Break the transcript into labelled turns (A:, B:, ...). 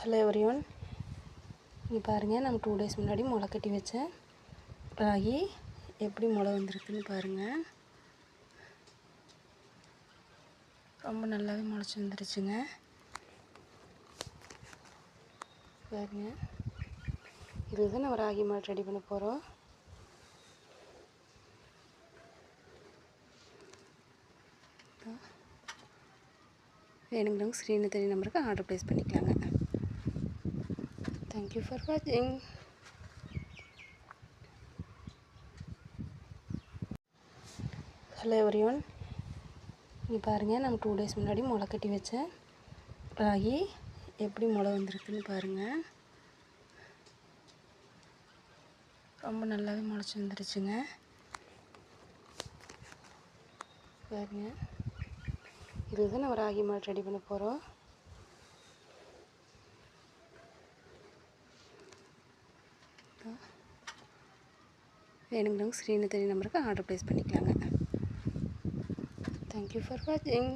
A: Hello everyone, இங்கே பாருங்கள். நம்ம 2 டேஸ் முன்னாடி முளை கட்டி வச்ச ராகி எப்படி முளை வந்திருக்குன்னு பாருங்கள். ரொம்ப நல்லாவே முளைச்சி வந்துருச்சுங்க. பாருங்கள், இதுதான் நம்ம ராகி மால்ட் ரெடி பண்ண போகிறோம். வேணுங்கிறவங்க ஸ்க்ரீனில் தெரிய நம்பருக்கு ஆர்டர் ப்ளேஸ் பண்ணிக்கலாங்க. தேங்க்யூ ஃபார் வாட்சிங். ஹலோ எவ்ரிவன், இங்கே பாருங்கள். நம்ம 2 டேஸ் முன்னாடி முளை கட்டி வச்ச ராகி எப்படி முளை வந்திருக்குன்னு பாருங்கள். ரொம்ப நல்லாவே முளைச்சி வந்துருச்சுங்க. பாருங்கள், இதுதான் நம்ம ராகி மால்ட் ரெடி பண்ண போகிறோம். வேணுங்கிறவங்க ஸ்க்ரீனில் தெரிய நம்பருக்கு ஆர்டர் ப்ளேஸ் பண்ணிக்கலாங்க. தேங்க்யூ ஃபார் வாட்சிங்.